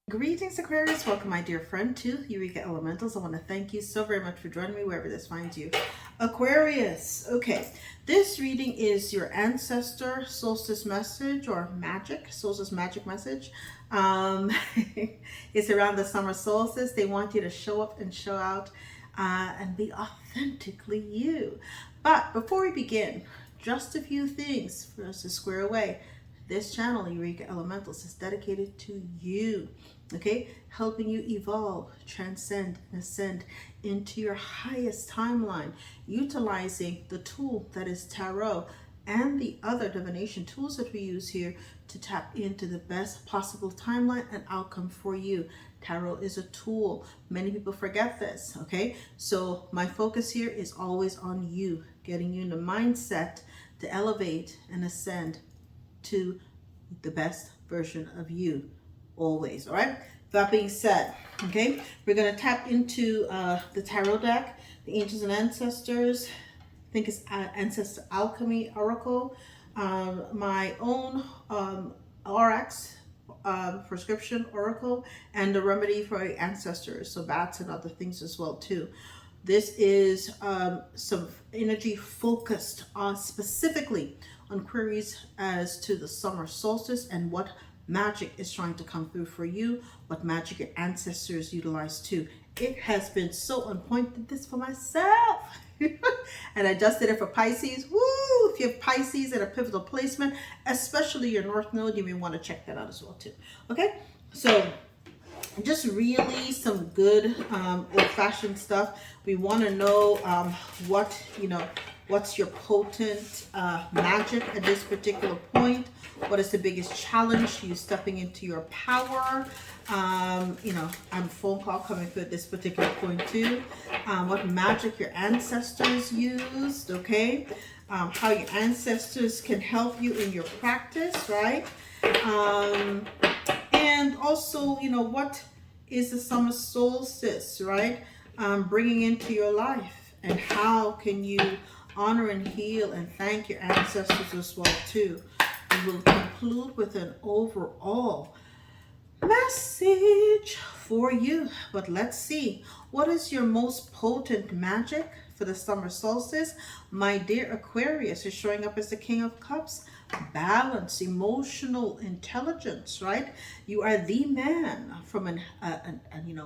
Greetings, Aquarius. Welcome, my dear friend, to Eureka Elementals. I want to thank you so very much for joining me wherever this finds you. Aquarius. Okay, this reading is your ancestor solstice message or magic, solstice magic message. It's around the summer solstice. They want you to show up and show out and be authentically you. But before we begin, just a few things for us to square away. This channel, Eureka Elementals, is dedicated to you, okay? Helping you evolve, transcend, and ascend into your highest timeline, utilizing the tool that is tarot and the other divination tools that we use here to tap into the best possible timeline and outcome for you. Tarot is a tool. Many people forget this, okay? So my focus here is always on you, getting you in the mindset to elevate and ascend to the best version of you always. All right, that being said, okay, we're going to tap into the tarot deck, the angels and ancestors. I think it's Ancestor Alchemy Oracle, my own RX prescription oracle, and the remedy for ancestors, so bats and other things as well too. This is some energy focused on specifically on queries as to the summer solstice and what magic is trying to come through for you, what magic your ancestors utilize too. It has been so on point, did this for myself. And I just did it for Pisces. Woo! If you have Pisces at a pivotal placement, especially your North Node, you may want to check that out as well too. Okay, so just really some good old-fashioned stuff. We want to know what's your potent magic at this particular point. What is the biggest challenge? You stepping into your power. I'm a phone call coming through at this particular point too. What magic your ancestors used, okay? How your ancestors can help you in your practice, right? And also, what is the summer solstice, right? Bringing into your life, and how can you honor and heal and thank your ancestors as well too. We will conclude with an overall message for you. But let's see, what is your most potent magic for the summer solstice? My dear Aquarius is showing up as the King of Cups. Balance, emotional intelligence, right? You are the man from an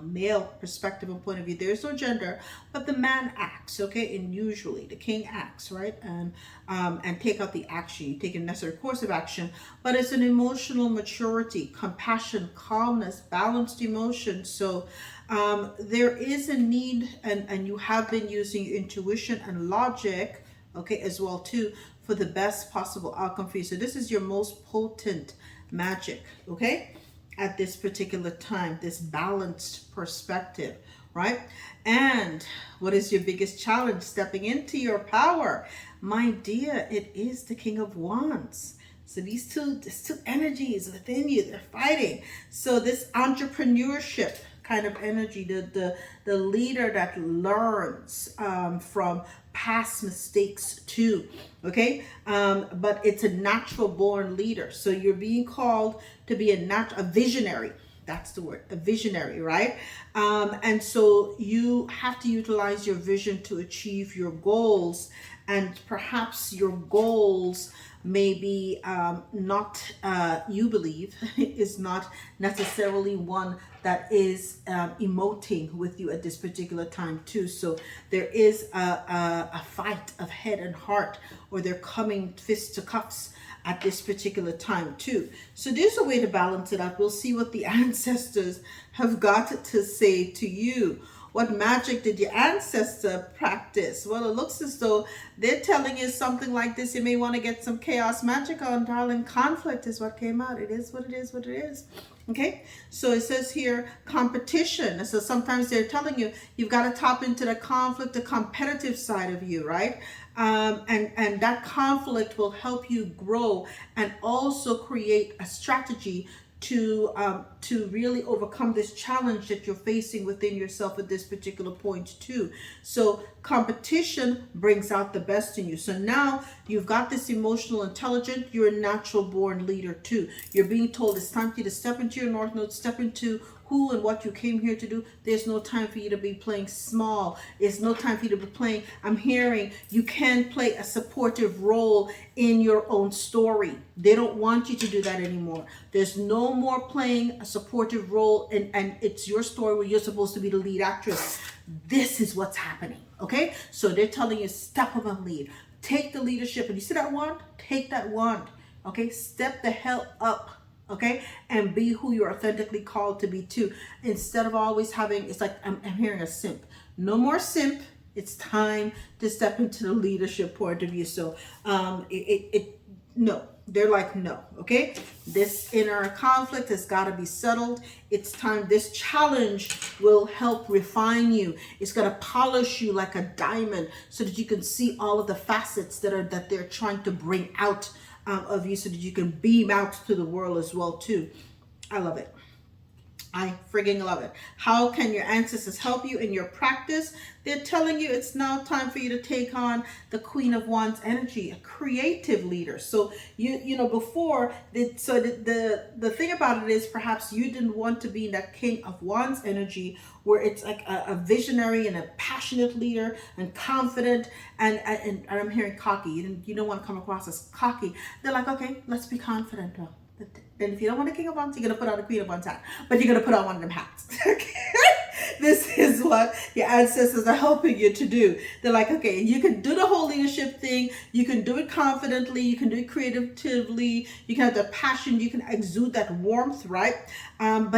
male perspective and point of view. There's no gender, but the man acts, okay? And usually the king acts, right? And take out the action. You take a necessary course of action, but it's an emotional maturity, compassion, calmness, balanced emotion. So there is a need, and you have been using your intuition and logic, okay, as well too, for the best possible outcome for you. So this is your most potent magic, okay, at this particular time, this balanced perspective, right? And what is your biggest challenge stepping into your power? My dear, it is the King of Wands. So these two energies within you, they're fighting. So this entrepreneurship kind of energy, the leader that learns from past mistakes too, okay? But it's a natural born leader. So you're being called to be a visionary. That's the word, a visionary, right? And so you have to utilize your vision to achieve your goals, and perhaps your goals maybe not, you believe, is not necessarily one that is emoting with you at this particular time too. So there is a fight of head and heart, or they're coming fist to cuffs at this particular time too. So there's a way to balance it out. We'll see what the ancestors have got to say to you. What magic did your ancestor practice? Well, it looks as though they're telling you something like this. You may want to get some chaos magic on, darling. Conflict is what came out. It is what it is, what it is. Okay, so it says here competition. So sometimes they're telling you you've got to tap into the conflict, the competitive side of you, right? And that conflict will help you grow and also create a strategy to really overcome this challenge that you're facing within yourself at this particular point too. So competition brings out the best in you. So now you've got this emotional intelligence. You're a natural born leader too. You're being told it's time for you to step into your north node, step into who and what you came here to do. There's no time for you to be playing small. It's no time for you to be playing. I'm hearing you can play a supportive role in your own story. They don't want you to do that anymore. There's no more playing a supportive role and it's your story where you're supposed to be the lead actress. This is what's happening, okay? So they're telling you, step up and lead. Take the leadership. And you see that wand? Take that wand, okay? Step the hell up. Okay, and be who you're authentically called to be too. Instead of always having, it's like I'm hearing a simp. No more simp. It's time to step into the leadership point of view. So no, they're like, no, okay? This inner conflict has got to be settled. It's time. This challenge will help refine you. It's going to polish you like a diamond so that you can see all of the facets that they're trying to bring out of you so that you can beam out to the world as well too. I love it. I frigging love it. How can your ancestors help you in your practice? They're telling you it's now time for you to take on the Queen of Wands energy, a creative leader. So you know before the thing about it is perhaps you didn't want to be in that King of Wands energy where it's like a visionary and a passionate leader and confident and I'm hearing cocky. You don't want to come across as cocky. They're like, okay, let's be confident though. Then if you don't want a King of Wands, you're going to put on a Queen of Wands hat. But you're going to put on one of them hats. Okay? This is what your ancestors are helping you to do. They're like, okay, you can do the whole leadership thing. You can do it confidently. You can do it creatively. You can have the passion. You can exude that warmth, right? And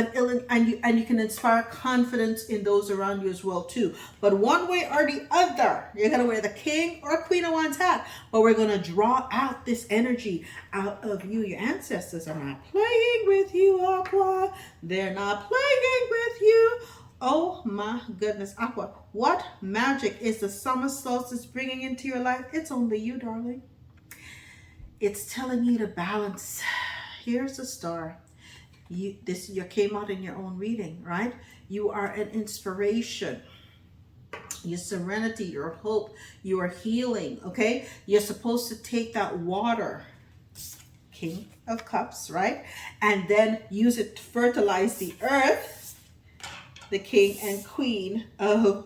you can inspire confidence in those around you as well too. But one way or the other, you're going to wear the King or Queen of Wands hat. But we're going to draw out this energy out of you. Your ancestors are not playing with you, Aqua. They're not playing with you. Oh my goodness, Aqua, what magic is the summer solstice bringing into your life? It's only you, darling. It's telling you to balance. Here's the star. You came out in your own reading, right? You are an inspiration. Your serenity, your hope, your healing, okay? You're supposed to take that water, King of Cups, right? And then use it to fertilize the earth, the King and Queen of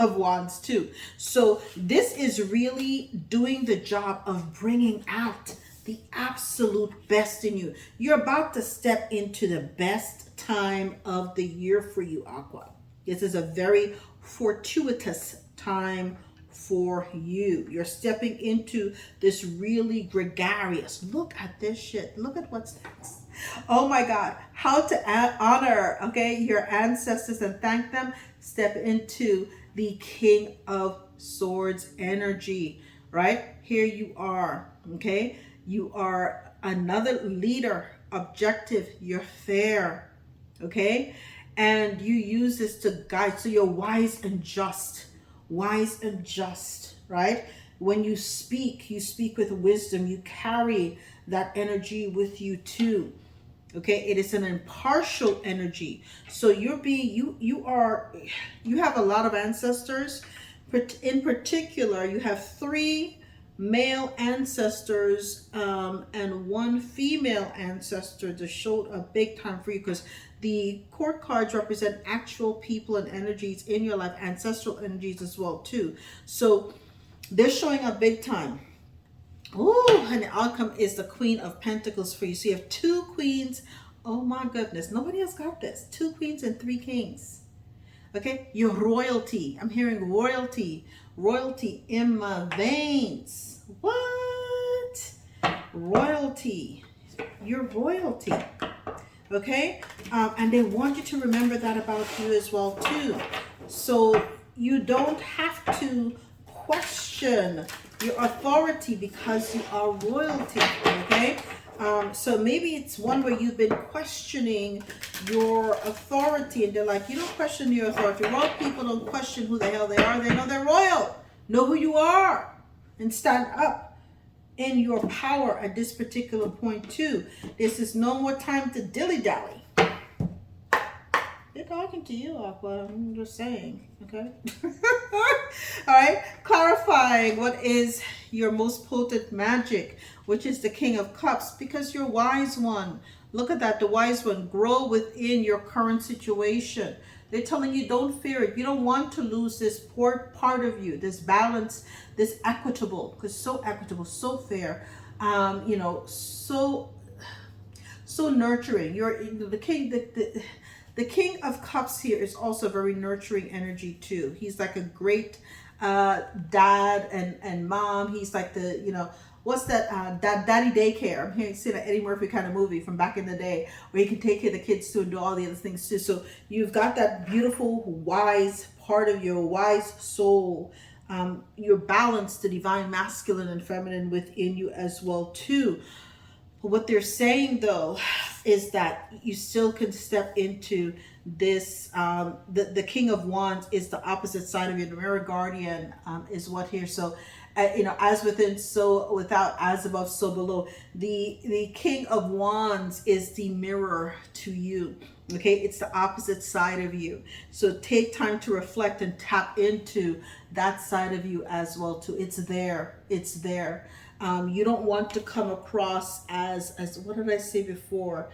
Wands too. So this is really doing the job of bringing out the absolute best in you. You're about to step into the best time of the year for you, Aqua. This is a very fortuitous time for you. You're stepping into this really gregarious. Look at this shit. Look at what's next. Oh my God, how to honor, okay, your ancestors and thank them. Step into the King of Swords energy, right? Here you are, okay? You are another leader, objective, you're fair, okay? And you use this to guide, so you're wise and just, right? When you speak with wisdom. You carry that energy with you too. Okay, it is an impartial energy. So you have a lot of ancestors. In particular, you have 3 male ancestors and 1 female ancestor that showed up big time for you, because the court cards represent actual people and energies in your life, ancestral energies as well too. So they're showing up big time. Oh, and the outcome is the Queen of Pentacles for you. So you have 2 queens. Oh my goodness. Nobody else got this. 2 queens and 3 kings. Okay. Your royalty. I'm hearing royalty. Royalty in my veins. What? Royalty. Your royalty. Okay. And they want you to remember that about you as well too. So you don't have to question your authority because you are royalty, okay? So maybe it's one where you've been questioning your authority and they're like, you don't question your authority. Royal people don't question who the hell they are. They know they're royal. Know who you are and stand up in your power at this particular point too. This is no more time to dilly-dally. They're talking to you, Aqua. I'm just saying, okay? All right, clarifying what is your most potent magic, which is the King of Cups, because you're wise one. Look at that, the wise one. Grow within your current situation. They're telling you don't fear it. You don't want to lose this part of you, this balance, this equitable, because so equitable, so fair, you know, so nurturing. You're the king. The King of Cups here is also very nurturing energy too. He's like a great dad and mom. He's like the, you know, what's that daddy daycare. I'm hearing seeing an Eddie Murphy kind of movie from back in the day where you can take care of the kids too and do all the other things too. So you've got that beautiful, wise part of your wise soul. You're balanced, the divine masculine and feminine within you as well too. What they're saying though is that you still can step into this. The King of Wands is the opposite side of you. The mirror guardian is what here. So, you know, as within, so without, as above, so below. The King of Wands is the mirror to you. Okay, it's the opposite side of you. So take time to reflect and tap into that side of you as well too. It's there. It's there. You don't want to come across as what did I say before?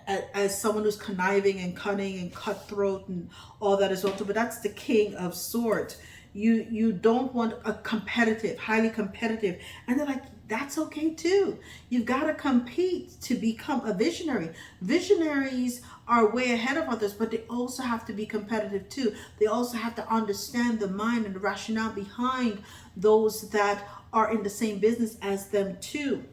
As someone who's conniving and cunning and cutthroat and all that as well too. But that's the King of Swords. You don't want a competitive, highly competitive. And they're like, that's okay too. You've got to compete to become a visionary. Visionaries are way ahead of others, but they also have to be competitive too. They also have to understand the mind and the rationale behind those that are in the same business as them too.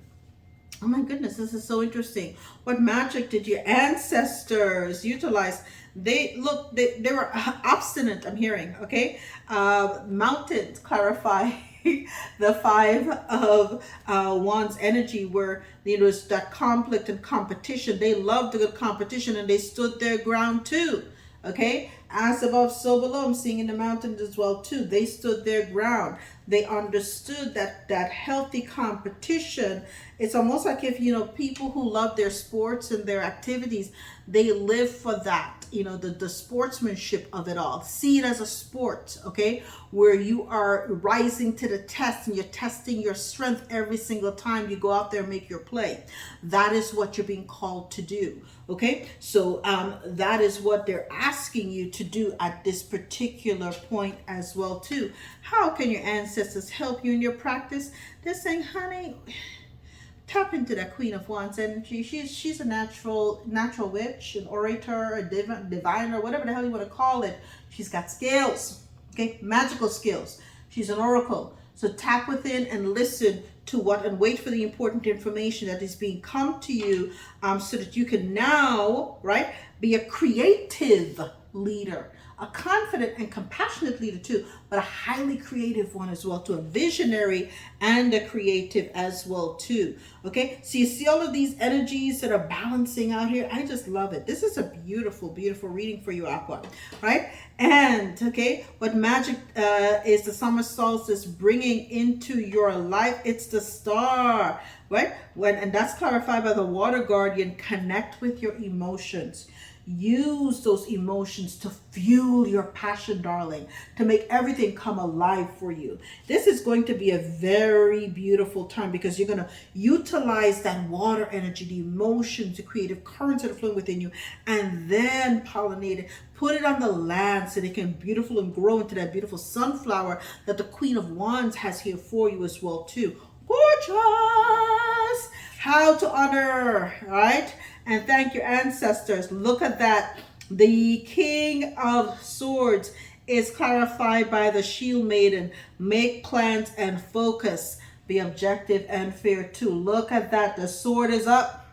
Oh my goodness, this is so interesting. What magic did your ancestors utilize? They were obstinate, I'm hearing, okay? Mountains clarify the Five of Wands energy, where there was that conflict and competition. They loved the good competition and they stood their ground too. Okay, as above, so below. I'm seeing in the mountains as well too. They stood their ground. They understood that healthy competition. It's almost like if, you know, people who love their sports and their activities, they live for that. You know, the sportsmanship of it all. See it as a sport, okay, where you are rising to the test and you're testing your strength every single time you go out there and make your play. That is what you're being called to do. Okay, so that is what they're asking you to do at this particular point as well too. How can your ancestors help you in your practice? They're saying, honey, tap into that Queen of Wands energy. She's a natural witch, an orator, a diviner, whatever the hell you want to call it. She's got skills, okay, magical skills. She's an oracle. So tap within and listen to what, and wait for the important information that is being come to you, so that you can now, right, be a creative leader, a confident and compassionate leader too, but a highly creative one as well too, a visionary and a creative as well too. Okay, so you see all of these energies that are balancing out here. I just love it. This is a beautiful, beautiful reading for you, Aqua, right? And okay, what magic is the summer solstice bringing into your life? It's the star, right? And that's clarified by the water guardian. Connect with your emotions. Use those emotions to fuel your passion, darling, to make everything come alive for you. This is going to be a very beautiful time because you're going to utilize that water energy, the emotions, the creative currents that are flowing within you, and then pollinate it. Put it on the land so they can beautiful and grow into that beautiful sunflower that the Queen of Wands has here for you as well too. Gorgeous! How to honor, right? And thank your ancestors. Look at that. The King of Swords is clarified by the Shield Maiden. Make plans and focus. Be objective and fair too. Look at that. The sword is up.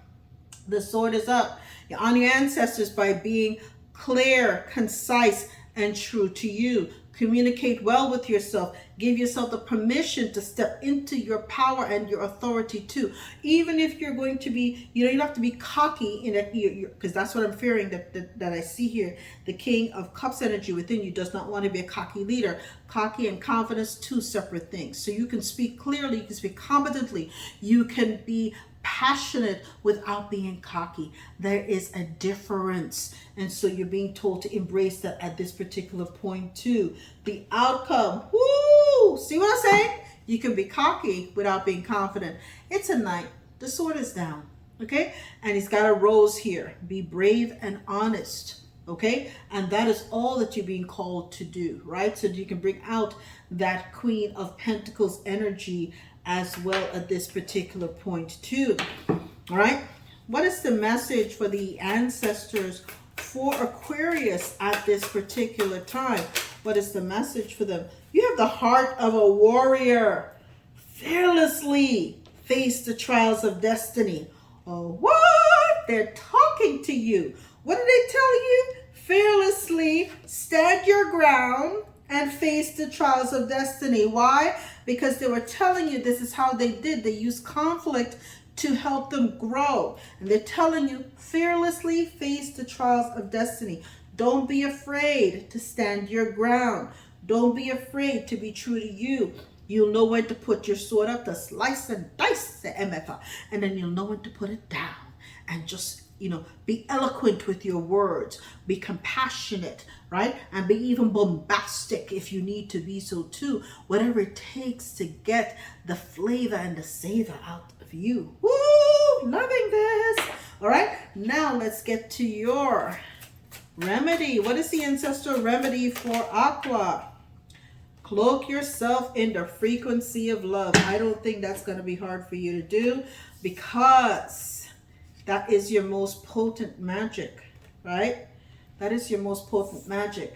The sword is up. You honor your ancestors by being clear, concise, and true to you. Communicate well with yourself. Give yourself the permission to step into your power and your authority too. Even if you're going to be, you don't have to be cocky in it, because that's what I'm fearing that I see here. The King of Cups energy within you does not want to be a cocky leader. Cocky and confidence, two separate things. So you can speak clearly, you can speak competently, you can be passionate without being cocky. There is a difference, and so you're being told to embrace that at this particular point too. The outcome, woo! See what I'm saying? You can be cocky without being confident. It's a knight. The sword is down, okay? And he's got a rose here. Be brave and honest, okay? And that is all that you're being called to do, right? So that you can bring out that Queen of Pentacles energy as well at this particular point too. All right, what is the message for the ancestors for Aquarius at this particular time? What is the message for them? You have the heart of a warrior. Fearlessly face the trials of destiny. Oh, what? They're talking to you. What did they tell you? Fearlessly stand your ground and face the trials of destiny. Why? Because they were telling you this is how they did. They used conflict to help them grow. And they're telling you, fearlessly face the trials of destiny. Don't be afraid to stand your ground. Don't be afraid to be true to you. You'll know when to put your sword up to slice and dice the MFA. And then you'll know when to put it down. And just, be eloquent with your words. Be compassionate, right? And be even bombastic if you need to be so too. Whatever it takes to get the flavor and the savor out of you. Woo! Loving this. All right. Now let's get to your remedy. What is the ancestral remedy for Aqua? Cloak yourself in the frequency of love. I don't think that's going to be hard for you to do, because that is your most potent magic, right? That is your most potent magic.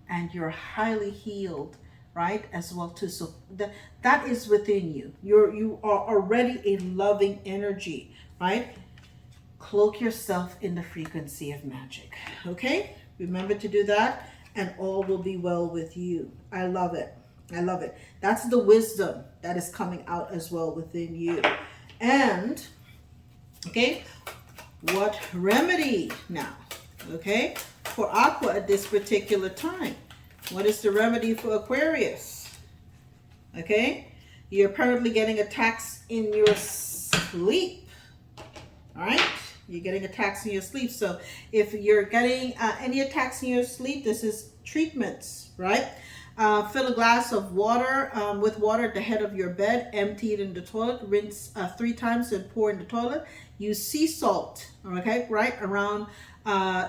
And you're highly healed, right? As well too. So that is within you. You are already a loving energy, right? Cloak yourself in the frequency of magic. Okay? Remember to do that, and all will be well with you. I love it. I love it. That's the wisdom that is coming out as well within you. And okay, what remedy now, okay, for Aqua at this particular time? What is the remedy for Aquarius? Okay, you're apparently getting attacks in your sleep. All right, you're getting attacks in your sleep. So if you're getting any attacks in your sleep, this is treatments, right? Fill a glass of water with water at the head of your bed, empty it in the toilet, rinse 3 times and pour in the toilet. Use sea salt, okay, right around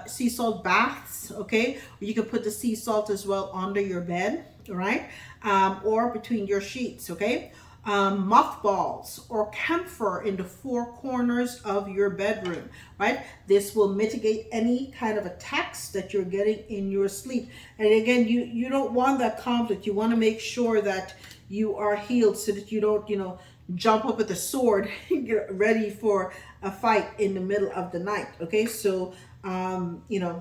sea salt baths, okay? You can put the sea salt as well under your bed, right? Or between your sheets, okay? Mothballs or camphor in the 4 corners of your bedroom, right? This will mitigate any kind of attacks that you're getting in your sleep. And again, you don't want that conflict. You want to make sure that you are healed so that you don't, jump up with a sword and get ready for a fight in the middle of the night. Okay, so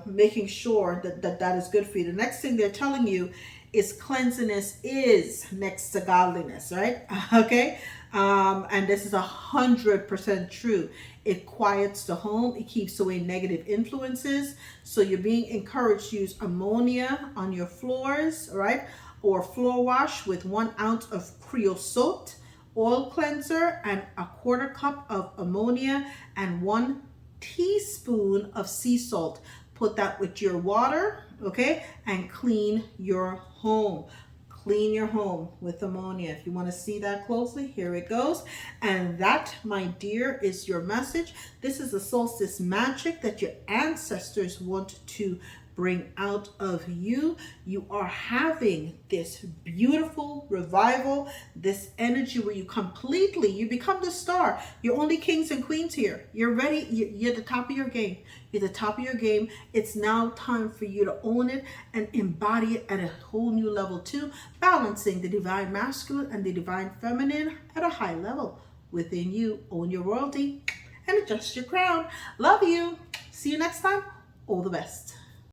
making sure that is good for you. The next thing they're telling you is cleanliness is next to godliness, right? Okay, and this is 100% true. It quiets the home. It keeps away negative influences. So you're being encouraged to use ammonia on your floors, right? Or floor wash with 1 ounce of creosote, oil cleanser, and a 1/4 cup of ammonia, and 1 teaspoon of sea salt. Put that with your water, okay? And clean your home. Clean your home with ammonia. If you want to see that closely, here it goes. And that, my dear, is your message. This is the solstice magic that your ancestors want to bring out of you. You are having this beautiful revival, this energy where you become the star. You're only kings and queens here. You're ready. You're at the top of your game. You're at the top of your game. It's now time for you to own it and embody it at a whole new level too, balancing the divine masculine and the divine feminine at a high level within you. Own your royalty and adjust your crown. Love you. See you next time. All the best.